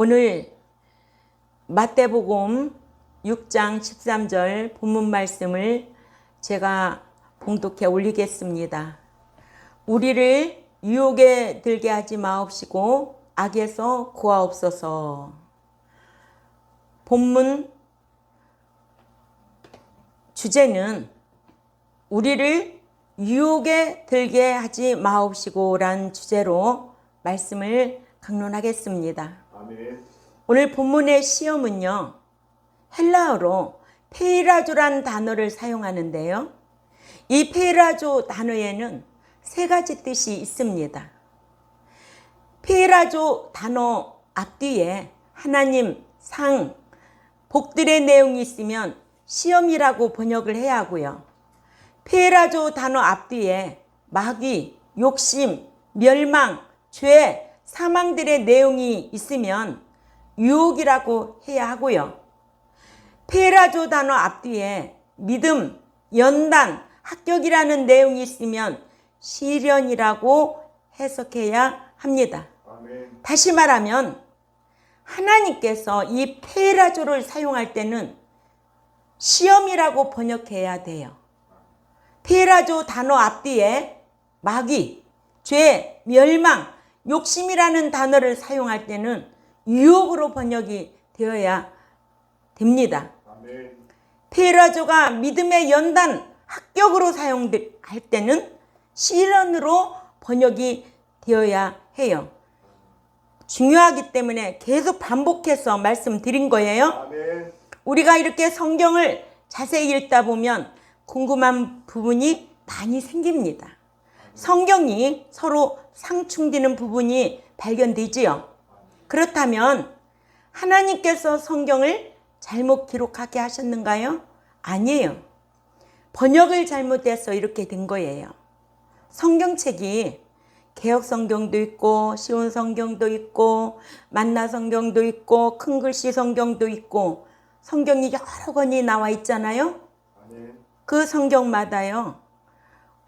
오늘 마태복음 6장 13절 본문 말씀을 제가 봉독해 올리겠습니다. 우리를 유혹에 들게 하지 마옵시고 악에서 구하옵소서. 본문 주제는 우리를 유혹에 들게 하지 마옵시고 라는 주제로 말씀을 강론하겠습니다. 아멘. 오늘 본문의 시험은요, 헬라어로 페이라조라는 단어를 사용하는데요. 이 페이라조 단어에는 세 가지 뜻이 있습니다. 페이라조 단어 앞뒤에 하나님, 상, 복들의 내용이 있으면 시험이라고 번역을 해야 하고요. 페이라조 단어 앞뒤에 마귀, 욕심, 멸망, 죄, 사망들의 내용이 있으면 유혹이라고 해야 하고요. 페이라조 단어 앞뒤에 믿음, 연단, 합격이라는 내용이 있으면 시련이라고 해석해야 합니다. 아멘. 다시 말하면 하나님께서 이 페이라조를 사용할 때는 시험이라고 번역해야 돼요. 페이라조 단어 앞뒤에 마귀, 죄, 멸망, 욕심이라는 단어를 사용할 때는 유혹으로 번역이 되어야 됩니다. 아멘. 페이라조가 믿음의 연단, 합격으로 사용할 때는 시련으로 번역이 되어야 해요. 중요하기 때문에 계속 반복해서 말씀드린 거예요. 아멘. 우리가 이렇게 성경을 자세히 읽다 보면 궁금한 부분이 많이 생깁니다. 성경이 서로 상충되는 부분이 발견되지요. 그렇다면 하나님께서 성경을 잘못 기록하게 하셨는가요? 아니에요. 번역을 잘못해서 이렇게 된 거예요. 성경책이 개역 성경도 있고 쉬운 성경도 있고 만나 성경도 있고 큰 글씨 성경도 있고 성경이 여러 권이 나와 있잖아요. 그 성경마다요,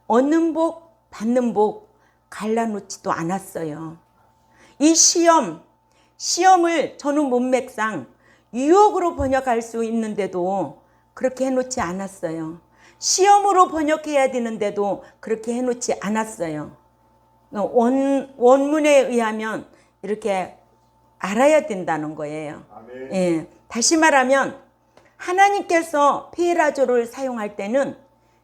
얻는 복 받는 복 갈라놓지도 않았어요. 이 시험을 저는 문맥상 유혹으로 번역할 수 있는데도 그렇게 해놓지 않았어요. 시험으로 번역해야 되는데도 그렇게 해놓지 않았어요. 원문에 의하면 이렇게 알아야 된다는 거예요. 예, 다시 말하면 하나님께서 페이라조를 사용할 때는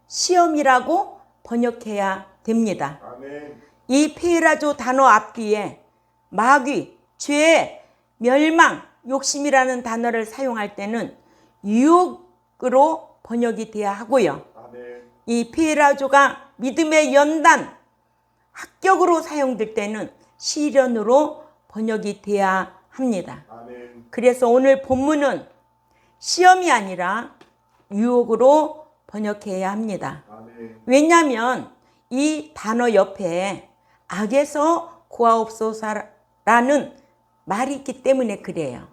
시험이라고 번역해야 됩니다. 아멘. 이 페이라조 단어 앞뒤에 마귀, 죄, 멸망, 욕심이라는 단어를 사용할 때는 유혹으로 번역이 돼야 하고요. 아멘. 이 페이라조가 믿음의 연단, 합격으로 사용될 때는 시련으로 번역이 돼야 합니다. 아멘. 그래서 오늘 본문은 시험이 아니라 유혹으로 번역해야 합니다. 아멘. 왜냐하면 이 단어 옆에 악에서 구하옵소서라는 말이 있기 때문에 그래요.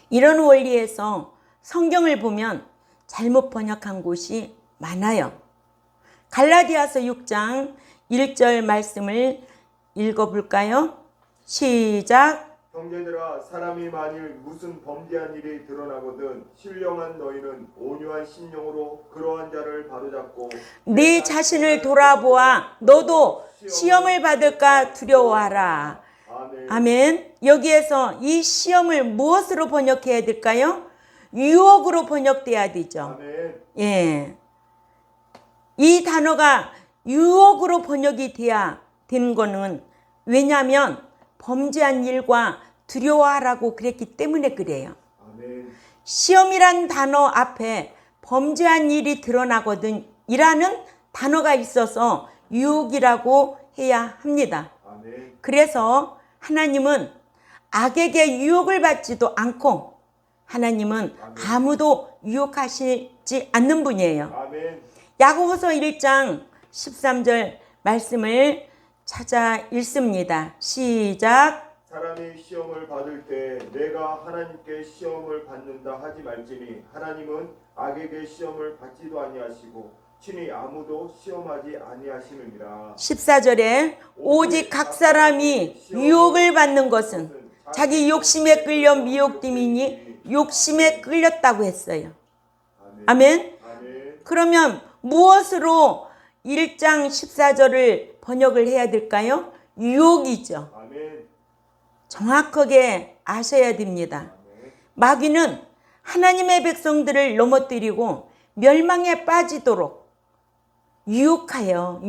이런 원리에서 성경을 보면 잘못 번역한 곳이 많아요. 갈라디아서 6장 1절 말씀을 읽어볼까요? 시작. 형제들아, 사람이 만일 무슨 범죄한 일이 드러나거든 신령한 너희는 온유한 심령으로 그러한 자를 바로잡고 네 자신을 돌아보아 너도 시험을 받을까 두려워하라. 아멘. 아멘. 여기에서 이 시험을 무엇으로 번역해야 될까요? 유혹으로 번역돼야 되죠. 아멘. 예. 이 단어가 유혹으로 번역이 돼야 되는 거는 왜냐하면 범죄한 일과 두려워하라고 그랬기 때문에 그래요. 아멘. 시험이란 단어 앞에 범죄한 일이 드러나거든 이라는 단어가 있어서 유혹이라고 해야 합니다. 아멘. 그래서 하나님은 악에게 유혹을 받지도 않고 하나님은 아멘. 아무도 유혹하시지 않는 분이에요. 아멘. 야고보서 1장 13절 말씀을 찾아 읽습니다. 시작. 사람이 시험을 받을 때 내가 하나님께 시험을 받는다 하지 말지니 하나님은 악에게 시험을 받지도 아니하시고 친히 아무도 시험하지 아니하시느니라. 14절에 오직 각 사람이 유혹을 받는 것은 자기 욕심에 끌려 미혹됨이니 욕심에 끌렸다고 했어요. 아멘. 그러면 무엇으로 1장 14절을 번역을 해야 될까요? 유혹이죠. 정확하게 아셔야 됩니다. 마귀는 하나님의 백성들을 넘어뜨리고 멸망에 빠지도록 유혹해요.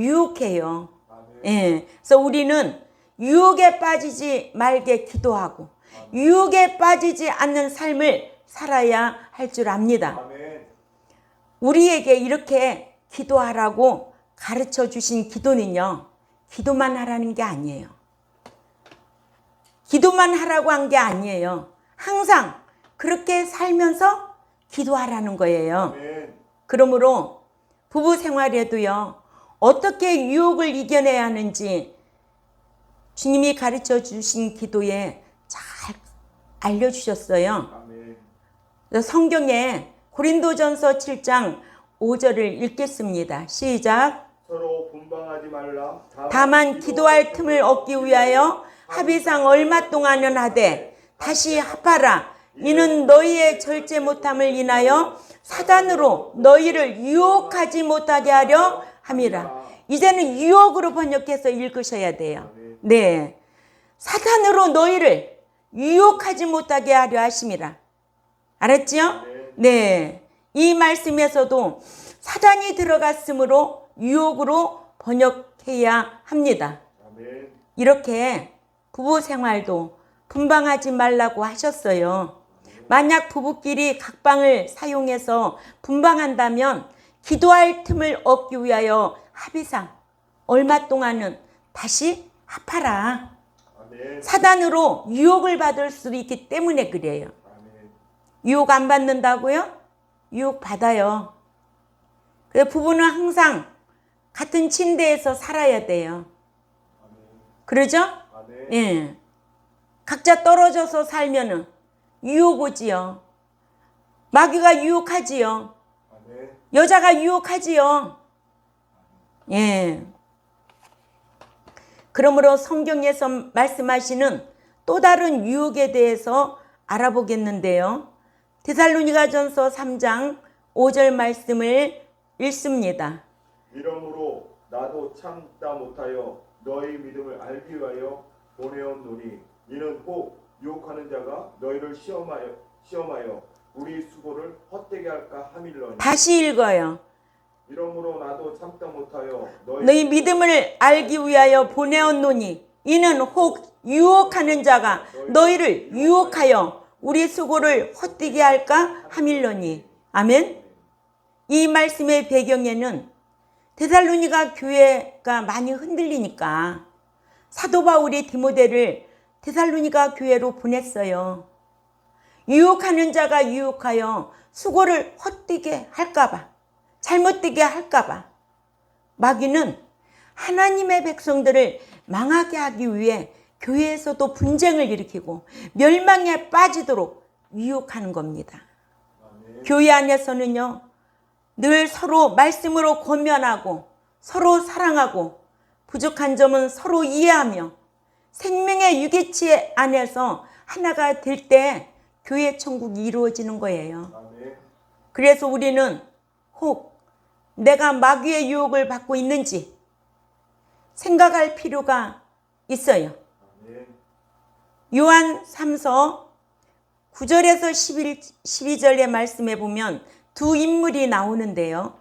예. 그래서 우리는 유혹에 빠지지 말게 기도하고 유혹에 빠지지 않는 삶을 살아야 할 줄 압니다. 우리에게 이렇게 기도하라고 가르쳐 주신 기도는요, 기도만 하라는 게 아니에요. 기도만 하라고 한 게 아니에요. 항상 그렇게 살면서 기도하라는 거예요. 그러므로 부부 생활에도요, 어떻게 유혹을 이겨내야 하는지 주님이 가르쳐 주신 기도에 잘 알려주셨어요. 성경에 고린도전서 7장 5절을 읽겠습니다. 시작. 서로 분방하지 말라. 다만 기도할 틈을 얻기 위하여 합의상 얼마 동안은 하되 다시 합하라. 이는 너희의 절제 못함을 인하여 사단으로 너희를 유혹하지 못하게 하려 함이라. 이제는 유혹으로 번역해서 읽으셔야 돼요. 네, 사단으로 너희를 유혹하지 못하게 하려 하심이라. 알았지요? 네, 이 말씀에서도 사단이 들어갔으므로 유혹으로 번역해야 합니다. 이렇게 부부 생활도 분방하지 말라고 하셨어요. 만약 부부끼리 각방을 사용해서 분방한다면 기도할 틈을 얻기 위하여 합의상 얼마 동안은 다시 합하라. 사단으로 유혹을 받을 수 있기 때문에 그래요. 유혹 안 받는다고요? 유혹 받아요. 그래서 부부는 항상 같은 침대에서 살아야 돼요. 그러죠? 예. 각자 떨어져서 살면은 유혹 오지요. 마귀가 유혹하지요. 여자가 유혹하지요. 예. 그러므로 성경에서 말씀하시는 또 다른 유혹에 대해서 알아보겠는데요. 데살로니가전서 3장 5절 말씀을 읽습니다. 이러므로 나도 참다 못하여 너희 믿음을 알기 위하여 보내었노니 이는 혹 유혹하는 자가 너희를 시험하여 우리 수고를 헛되게 할까 함일러니. 다시 읽어요. 이러므로 나도 참다 못하여 너희 믿음을 알기 위하여 보내었노니 이는 혹 유혹하는 자가 너희를 유혹하여 우리 수고를 헛되게 할까 함일러니. 아멘. 이 말씀의 배경에는 데살로니가 교회가 많이 흔들리니까 사도 바울이 디모데를 데살로니가 교회로 보냈어요. 유혹하는 자가 유혹하여 수고를 헛되게 할까봐, 잘못되게 할까봐. 마귀는 하나님의 백성들을 망하게 하기 위해 교회에서도 분쟁을 일으키고 멸망에 빠지도록 유혹하는 겁니다. 교회 안에서는요, 늘 서로 말씀으로 권면하고 서로 사랑하고 부족한 점은 서로 이해하며 생명의 유기체 안에서 하나가 될 때 교회 천국이 이루어지는 거예요. 그래서 우리는 혹 내가 마귀의 유혹을 받고 있는지 생각할 필요가 있어요. 요한 3서 9절에서 12절의 말씀에 보면 두 인물이 나오는데요.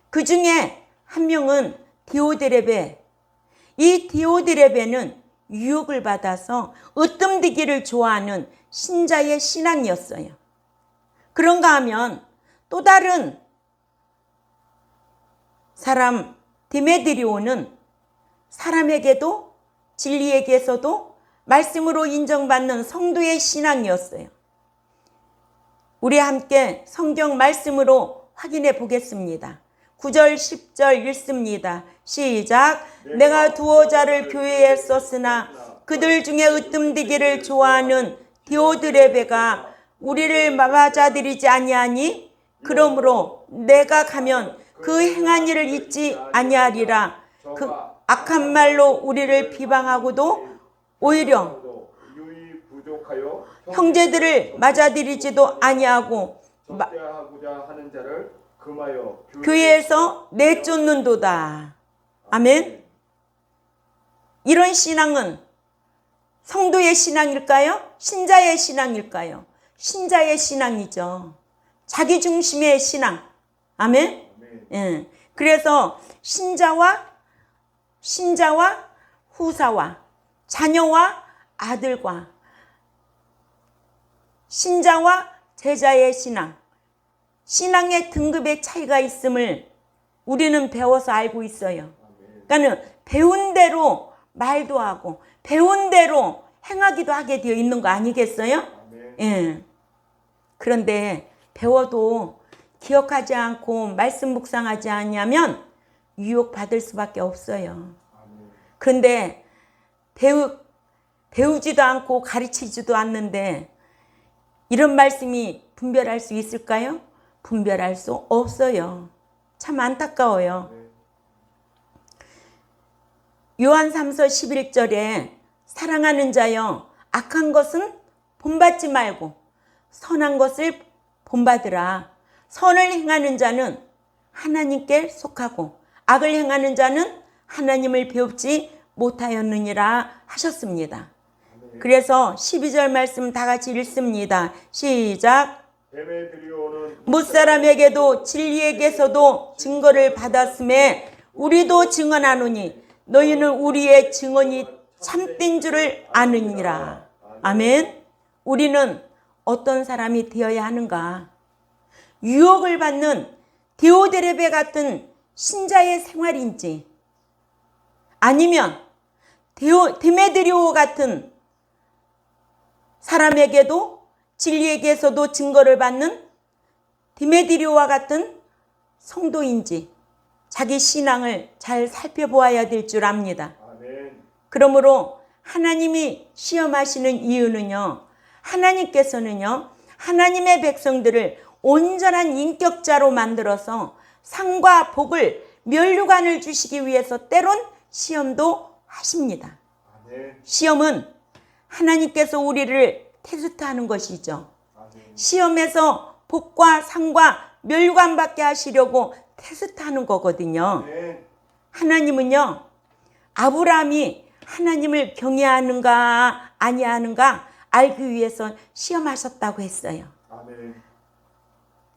그 중에 한 명은 디오드레베. 이 디오드레베는 유혹을 받아서 으뜸되기를 좋아하는 신자의 신앙이었어요. 그런가 하면 또 다른 사람 디메드리오는 사람에게도 진리에게서도 말씀으로 인정받는 성도의 신앙이었어요. 우리 함께 성경 말씀으로 확인해 보겠습니다. 9절 10절 읽습니다. 시작. 내가 두어 자를 교회에 썼으나 그들 중에 으뜸되기를 좋아하는 디오드레베가 우리를 맞아들이지 아니하니 그러므로 내가 가면 그 행한 일을 잊지 아니하리라. 그 악한 말로 우리를 비방하고도 오히려 욕하여 형제들을 맞아들이지도 아니하고 적대하고자 하는 자를 금하여 교회에서 내쫓는도다. 아멘. 이런 신앙은 성도의 신앙일까요? 신자의 신앙일까요? 신자의 신앙이죠. 자기 중심의 신앙. 아멘. 예. 그래서 신자와 후사와 자녀와 아들과 신자와 제자의 신앙의 등급의 차이가 있음을 우리는 배워서 알고 있어요. 그러니까 배운 대로 말도 하고 배운 대로 행하기도 하게 되어 있는 거 아니겠어요? 예. 그런데 배워도 기억하지 않고 말씀 묵상하지 않으면 유혹받을 수밖에 없어요. 그런데 배우지도 않고 가르치지도 않는데 이런 말씀이 분별할 수 있을까요? 분별할 수 없어요. 참 안타까워요. 요한 3서 11절에 사랑하는 자여 악한 것은 본받지 말고 선한 것을 본받으라. 선을 행하는 자는 하나님께 속하고 악을 행하는 자는 하나님을 배웁지 못하였느니라 하셨습니다. 그래서 12절 말씀 다 같이 읽습니다. 시작. 못사람에게도 진리에게서도 증거를 받았음에 우리도 증언하노니 너희는 우리의 증언이 참된 줄을 아느니라. 아멘. 우리는 어떤 사람이 되어야 하는가? 유혹을 받는 디오드레베 같은 신자의 생활인지 아니면 데메드리오 같은 사람에게도 진리에게서도 증거를 받는 디메드리오와 같은 성도인지 자기 신앙을 잘 살펴보아야 될 줄 압니다. 그러므로 하나님이 시험하시는 이유는요. 하나님께서는요. 하나님의 백성들을 온전한 인격자로 만들어서 상과 복을 면류관을 주시기 위해서 때론 시험도 하십니다. 시험은 하나님께서 우리를 테스트하는 것이죠. 시험에서 복과 상과 면류관 받게 하시려고 테스트하는 거거든요. 하나님은요. 아브라함이 하나님을 경외하는가 아니하는가 알기 위해서 시험하셨다고 했어요.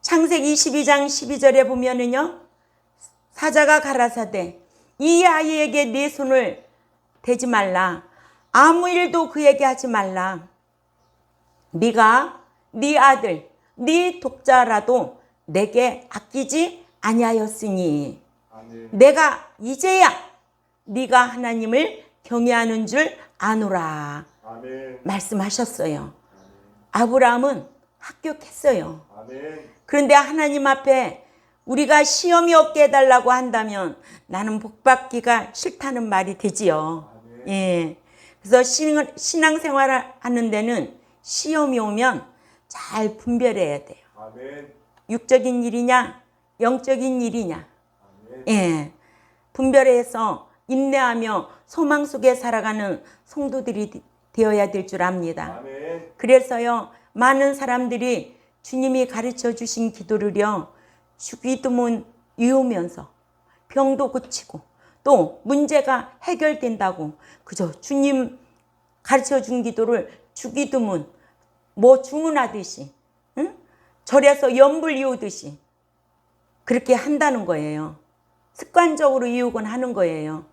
창세기 22장 12절에 보면은요. 사자가 가라사대 이 아이에게 네 손을 대지 말라. 아무 일도 그에게 하지 말라. 네가 네 아들 네 독자라도 내게 아끼지 아니하였으니 내가 이제야 네가 하나님을 경외하는 줄 아노라. 말씀하셨어요. 아브라함은 합격했어요. 그런데 하나님 앞에 우리가 시험이 없게 해달라고 한다면 나는 복받기가 싫다는 말이 되지요. 예. 그래서 신앙생활을 하는 데는 시험이 오면 잘 분별해야 돼요. 육적인 일이냐 영적인 일이냐. 예. 분별해서 인내하며 소망 속에 살아가는 성도들이 되어야 될 줄 압니다. 그래서요 많은 사람들이 주님이 가르쳐 주신 기도를요 주기도문 이으면서 병도 고치고 또 문제가 해결된다고 그저 주님 가르쳐 준 기도를 주기도문 뭐 주문하듯이 응? 절에서 연불 이우듯이 그렇게 한다는 거예요. 습관적으로 이우곤 하는 거예요.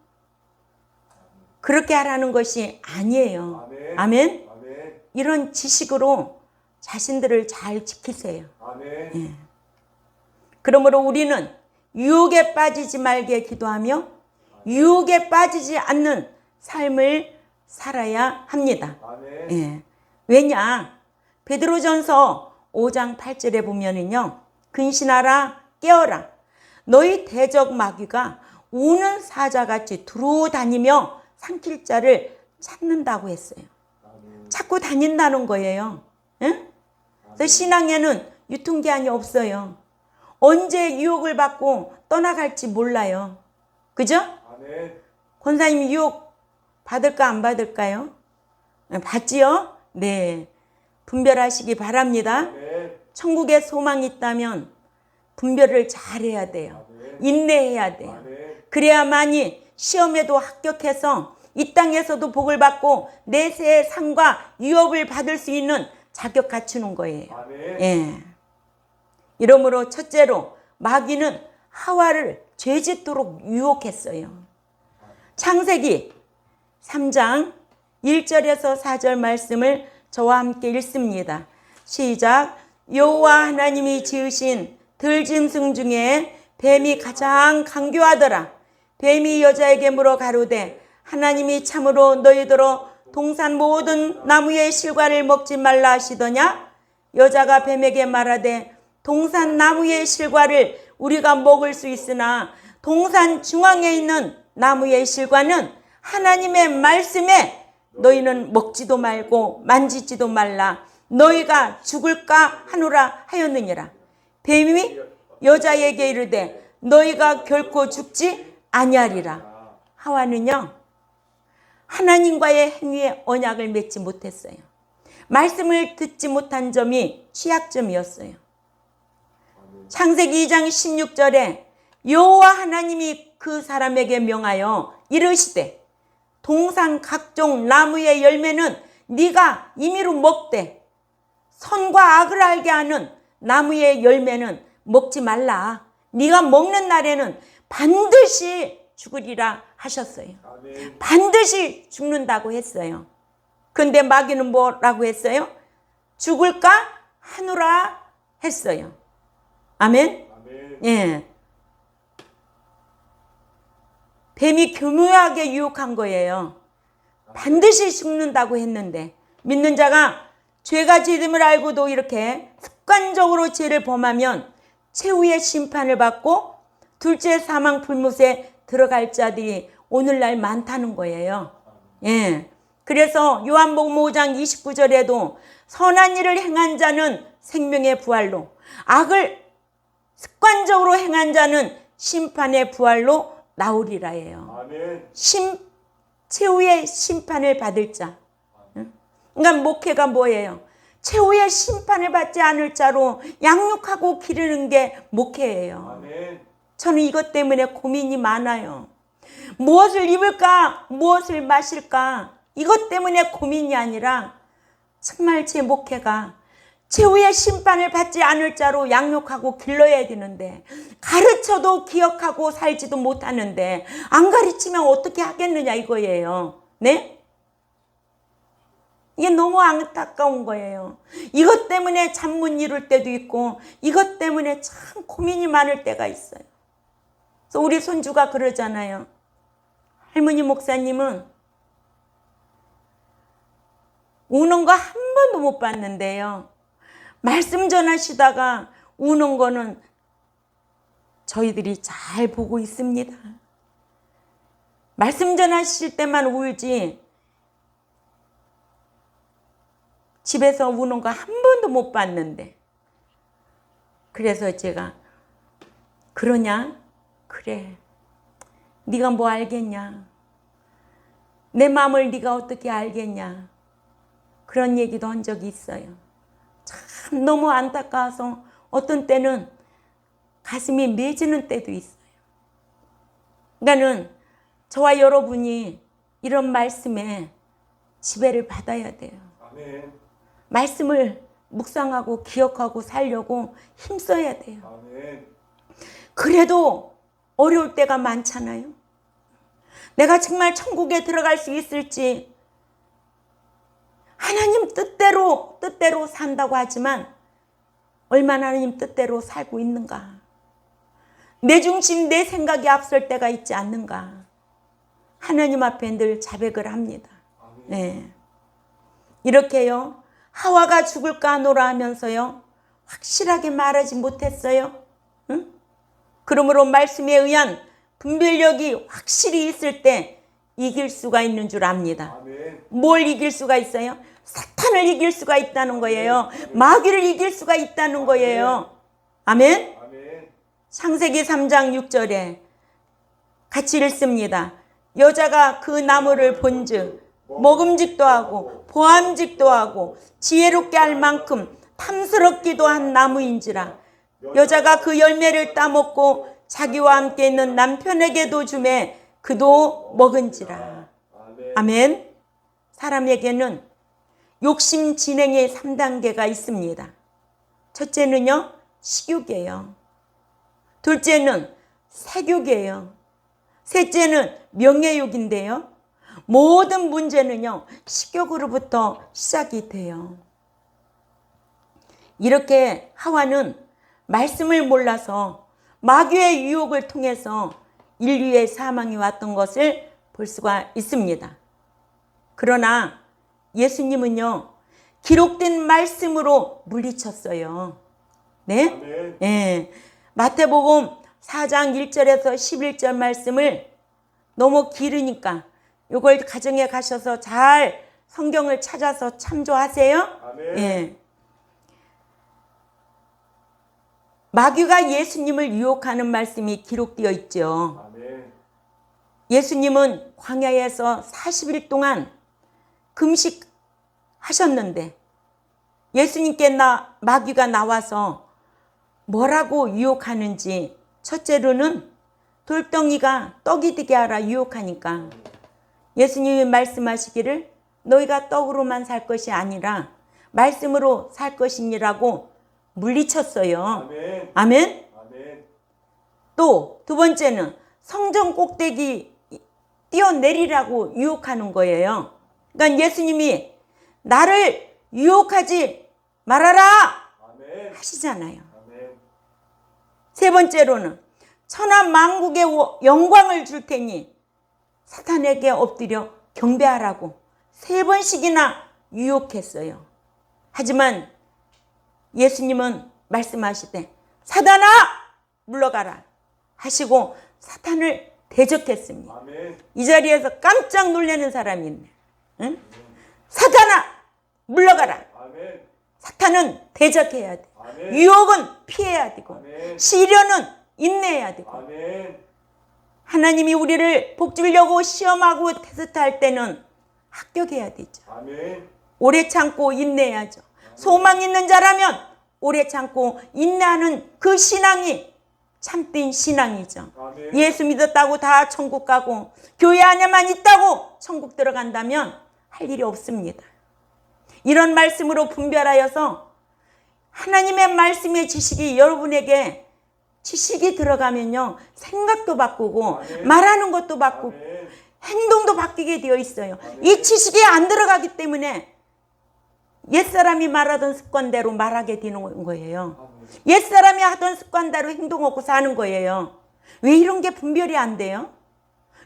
그렇게 하라는 것이 아니에요. 아멘? 이런 지식으로 자신들을 잘 지키세요. 예. 그러므로 우리는 유혹에 빠지지 말게 기도하며 유혹에 빠지지 않는 삶을 살아야 합니다. 예. 왜냐? 베드로전서 5장 8절에 보면은요. 근신하라 깨어라 너희 대적 마귀가 우는 사자같이 두루 다니며 삼킬 자를 찾는다고 했어요. 찾고 다닌다는 거예요. 예? 그래서 신앙에는 유통기한이 없어요. 언제 유혹을 받고 떠나갈지 몰라요. 그죠? 권사님 유혹 받을까 안 받을까요? 받지요? 네, 분별하시기 바랍니다. 아멘. 천국에 소망이 있다면 분별을 잘해야 돼요. 아멘. 인내해야 돼요. 아멘. 그래야만이 시험에도 합격해서 이 땅에서도 복을 받고 내세의 상과 유업을 받을 수 있는 자격 갖추는 거예요. 아멘. 예. 이러므로 첫째로 마귀는 하와를 죄짓도록 유혹했어요. 창세기 3장 1절에서 4절 말씀을 저와 함께 읽습니다. 시작. 여호와 하나님이 지으신 들짐승 중에 뱀이 가장 강교하더라. 뱀이 여자에게 물어 가로되 하나님이 참으로 너희더러 동산 모든 나무의 실과를 먹지 말라 하시더냐? 여자가 뱀에게 말하되 동산 나무의 실과를 우리가 먹을 수 있으나 동산 중앙에 있는 나무의 실과는 하나님의 말씀에 너희는 먹지도 말고 만지지도 말라. 너희가 죽을까 하노라 하였느니라. 뱀이 여자에게 이르되 너희가 결코 죽지 아니하리라. 하와는요, 하나님과의 행위에 언약을 맺지 못했어요. 말씀을 듣지 못한 점이 취약점이었어요. 창세기 2장 16절에 여호와 하나님이 그 사람에게 명하여 이르시되 동산 각종 나무의 열매는 네가 임의로 먹되 선과 악을 알게 하는 나무의 열매는 먹지 말라. 네가 먹는 날에는 반드시 죽으리라 하셨어요. 아멘. 반드시 죽는다고 했어요. 그런데 마귀는 뭐라고 했어요? 죽을까 하노라 했어요. 아멘? 아멘. 예. 뱀이 교묘하게 유혹한 거예요. 반드시 죽는다고 했는데 믿는 자가 죄가 죄됨을 알고도 이렇게 습관적으로 죄를 범하면 최후의 심판을 받고 둘째 사망 불못에 들어갈 자들이 오늘날 많다는 거예요. 예. 그래서 요한복음 5장 29절에도 선한 일을 행한 자는 생명의 부활로, 악을 습관적으로 행한 자는 심판의 부활로 나오리라 해요. 아멘. 최후의 심판을 받을 자. 그러니까 목회가 뭐예요? 최후의 심판을 받지 않을 자로 양육하고 기르는 게 목회예요. 아멘. 저는 이것 때문에 고민이 많아요. 무엇을 입을까? 무엇을 마실까? 이것 때문에 고민이 아니라 정말 제 목회가 최후의 심판을 받지 않을 자로 양육하고 길러야 되는데 가르쳐도 기억하고 살지도 못하는데 안 가르치면 어떻게 하겠느냐 이거예요. 네? 이게 너무 안타까운 거예요. 이것 때문에 잠 못 이룰 때도 있고 이것 때문에 참 고민이 많을 때가 있어요. 그래서 우리 손주가 그러잖아요. 할머니 목사님은 우는 거 한 번도 못 봤는데요. 말씀 전하시다가 우는 거는 저희들이 잘 보고 있습니다. 말씀 전하실 때만 울지 집에서 우는 거 한 번도 못 봤는데. 그래서 제가 그러냐? 그래. 네가 뭐 알겠냐? 내 마음을 네가 어떻게 알겠냐? 그런 얘기도 한 적이 있어요. 참 너무 안타까워서 어떤 때는 가슴이 맺이는 때도 있어요. 그러니까는 저와 여러분이 이런 말씀에 지배를 받아야 돼요. 아멘. 말씀을 묵상하고 기억하고 살려고 힘써야 돼요. 아멘. 그래도 어려울 때가 많잖아요. 내가 정말 천국에 들어갈 수 있을지 하나님 뜻대로 산다고 하지만 얼마나 하나님 뜻대로 살고 있는가? 내 중심 내 생각이 앞설 때가 있지 않는가? 하나님 앞에 늘 자백을 합니다. 네. 이렇게요. 하와가 죽을까 하노라 하면서요. 확실하게 말하지 못했어요. 응? 그러므로 말씀에 의한 분별력이 확실히 있을 때 이길 수가 있는 줄 압니다. 아멘. 뭘 이길 수가 있어요? 사탄을 이길 수가 있다는 거예요. 마귀를 이길 수가 있다는 거예요. 아멘? 아멘. 창세기 3장 6절에 같이 읽습니다. 여자가 그 나무를 본즉 먹음직도 하고 보암직도 하고 지혜롭게 할 만큼 탐스럽기도 한 나무인지라. 여자가 그 열매를 따먹고 자기와 함께 있는 남편에게도 주매 그도 먹은지라. 아멘. 사람에게는 욕심 진행의 3단계가 있습니다. 첫째는요, 식욕이에요. 둘째는 색욕이에요. 셋째는 명예욕인데요. 모든 문제는요, 식욕으로부터 시작이 돼요. 이렇게 하와는 말씀을 몰라서 마귀의 유혹을 통해서 인류의 사망이 왔던 것을 볼 수가 있습니다. 그러나 예수님은요, 기록된 말씀으로 물리쳤어요. 네? 아멘. 예. 마태복음 4장 1절에서 11절 말씀을 너무 길으니까 이걸 가정에 가셔서 잘 성경을 찾아서 참조하세요. 아멘. 예. 마귀가 예수님을 유혹하는 말씀이 기록되어 있죠. 아멘. 예수님은 광야에서 40일 동안 금식하셨는데 예수님께 마귀가 나와서 뭐라고 유혹하는지, 첫째로는 돌덩이가 떡이 되게 하라 유혹하니까 예수님이 말씀하시기를 너희가 떡으로만 살 것이 아니라 말씀으로 살 것이니라고 물리쳤어요. 아멘. 아멘. 아멘. 또 두 번째는 성전 꼭대기 뛰어내리라고 유혹하는 거예요. 그러니까 예수님이 나를 유혹하지 말아라 아멘. 하시잖아요. 아멘. 세 번째로는 천하 만국의 영광을 줄 테니 사탄에게 엎드려 경배하라고 3번씩이나 유혹했어요. 하지만 예수님은 말씀하시되 사단아 물러가라 하시고 사탄을 대적했습니다. 아멘. 이 자리에서 깜짝 놀라는 사람이 있네. 응? 사탄아 물러가라. 아멘. 사탄은 대적해야 돼. 아멘. 유혹은 피해야 되고 아멘. 시련은 인내해야 되고 아멘. 하나님이 우리를 복 주려고 시험하고 테스트할 때는 합격해야 되죠. 아멘. 오래 참고 인내해야죠. 소망 있는 자라면 오래 참고 인내하는 그 신앙이 참된 신앙이죠. 아멘. 예수 믿었다고 다 천국 가고 교회 안에만 있다고 천국 들어간다면 할 일이 없습니다. 이런 말씀으로 분별하여서 하나님의 말씀의 지식이 여러분에게 지식이 들어가면요, 생각도 바꾸고 아멘. 말하는 것도 바꾸고 아멘. 행동도 바뀌게 되어 있어요. 아멘. 이 지식이 안 들어가기 때문에 옛사람이 말하던 습관대로 말하게 되는 거예요. 아멘. 옛사람이 하던 습관대로 행동하고 사는 거예요. 왜 이런 게 분별이 안 돼요?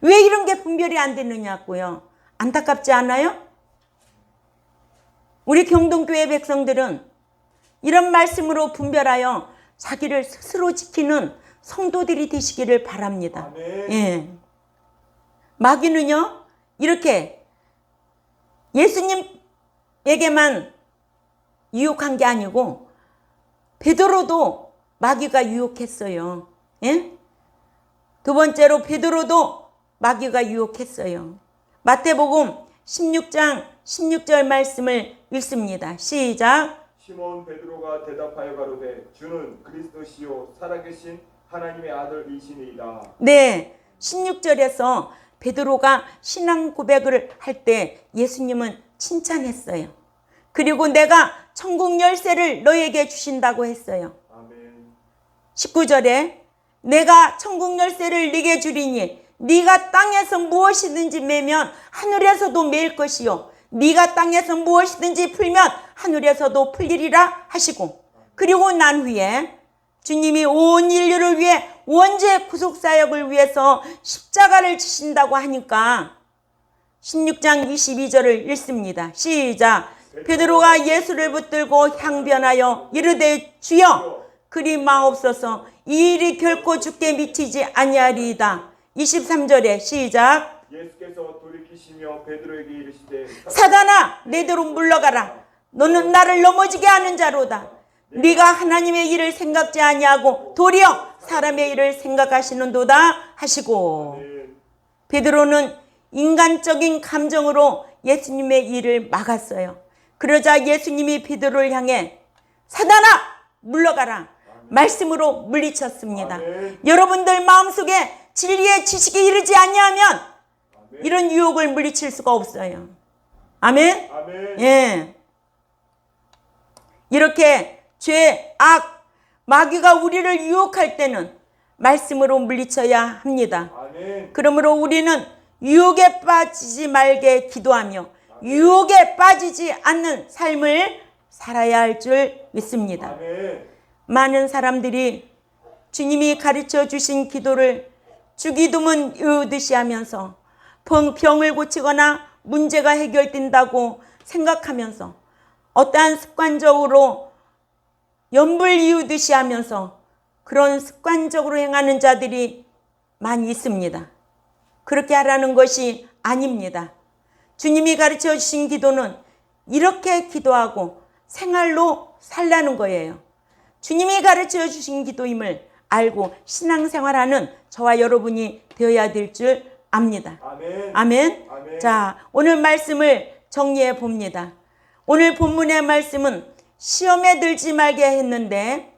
왜 이런 게 분별이 안 되느냐고요. 안타깝지 않아요? 우리 경동교회 백성들은 이런 말씀으로 분별하여 자기를 스스로 지키는 성도들이 되시기를 바랍니다. 아멘. 예. 마귀는요, 이렇게 예수님에게만 유혹한 게 아니고 베드로도 마귀가 유혹했어요. 예? 두 번째로 베드로도 마귀가 유혹했어요. 마태복음 16장 16절 말씀을 읽습니다. 시작. 시몬 베드로가 대답하여 가로되 주는 그리스도시요 살아계신 하나님의 아들이시니이다. 네, 16절에서 베드로가 신앙 고백을 할 때 예수님은 칭찬했어요. 그리고 내가 천국 열쇠를 너에게 주신다고 했어요. 아멘. 19절에 내가 천국 열쇠를 네게 주리니 네가 땅에서 무엇이든지 매면 하늘에서도 매일 것이요 네가 땅에서 무엇이든지 풀면 하늘에서도 풀리리라 하시고, 그리고 난 후에 주님이 온 인류를 위해 원죄 구속사역을 위해서 십자가를 지신다고 하니까 16장 22절을 읽습니다. 시작. 베드로가 예수를 붙들고 향변하여 이르되 주여 그리 마옵소서 이 일이 결코 주께 미치지 아니하리이다. 23절에 시작. 예수께서 돌이키시며 베드로에게 이르시되 사단아 내대로 물러가라. 너는 나를 넘어지게 하는 자로다. 네가 하나님의 일을 생각지 아니하고 도리어 사람의 일을 생각하시는도다 하시고, 아멘. 베드로는 인간적인 감정으로 예수님의 일을 막았어요. 그러자 예수님이 베드로를 향해 사단아 물러가라 말씀으로 물리쳤습니다. 아멘. 여러분들 마음속에 진리의 지식이 이르지 아니하면 아멘. 이런 유혹을 물리칠 수가 없어요. 아멘. 아멘. 예. 이렇게 죄, 악, 마귀가 우리를 유혹할 때는 말씀으로 물리쳐야 합니다. 아멘. 그러므로 우리는 유혹에 빠지지 말게 기도하며 유혹에 빠지지 않는 삶을 살아야 할 줄 믿습니다. 아멘. 많은 사람들이 주님이 가르쳐 주신 기도를 주기도문 외우듯이 하면서 병을 고치거나 문제가 해결된다고 생각하면서 어떠한 습관적으로 연불 이우듯이 하면서 그런 습관적으로 행하는 자들이 많이 있습니다. 그렇게 하라는 것이 아닙니다. 주님이 가르쳐 주신 기도는 이렇게 기도하고 생활로 살라는 거예요. 주님이 가르쳐 주신 기도임을 알고 신앙생활하는 저와 여러분이 되어야 될 줄 압니다. 아멘. 아멘. 아멘. 자, 오늘 말씀을 정리해 봅니다. 오늘 본문의 말씀은 시험에 들지 말게 했는데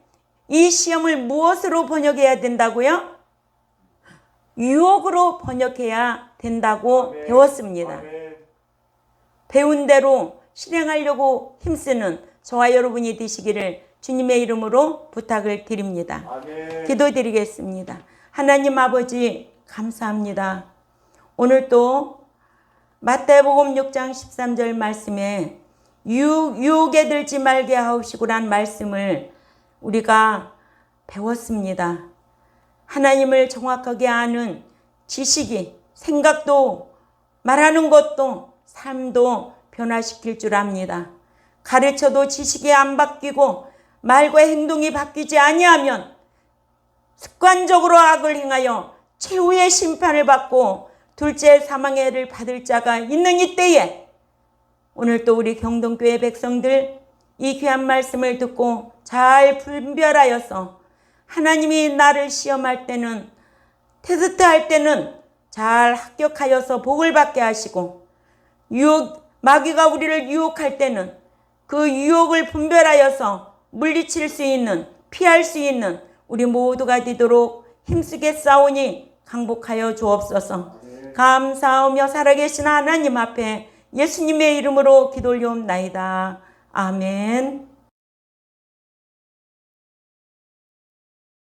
이 시험을 무엇으로 번역해야 된다고요? 유혹으로 번역해야 된다고 아멘. 배웠습니다. 아멘. 배운 대로 실행하려고 힘쓰는 저와 여러분이 되시기를 주님의 이름으로 부탁을 드립니다. 아멘. 기도드리겠습니다. 하나님 아버지 감사합니다. 오늘 또 마태복음 6장 13절 말씀에 유혹에 들지 말게 하옵시고란 말씀을 우리가 배웠습니다. 하나님을 정확하게 아는 지식이 생각도 말하는 것도 삶도 변화시킬 줄 압니다. 가르쳐도 지식이 안 바뀌고 말과 행동이 바뀌지 아니하면 습관적으로 악을 행하여 최후의 심판을 받고 둘째 사망의 해를 받을 자가 있는 이때에 오늘 또 우리 경동교회 백성들 이 귀한 말씀을 듣고 잘 분별하여서 하나님이 나를 시험할 때는 테스트할 때는 잘 합격하여서 복을 받게 하시고 마귀가 우리를 유혹할 때는 그 유혹을 분별하여서 물리칠 수 있는 피할 수 있는 우리 모두가 되도록 힘쓰게 싸우니 강복하여 주옵소서. 감사하며 살아계신 하나님 앞에 예수님의 이름으로 기도 올려옵나이다. 아멘.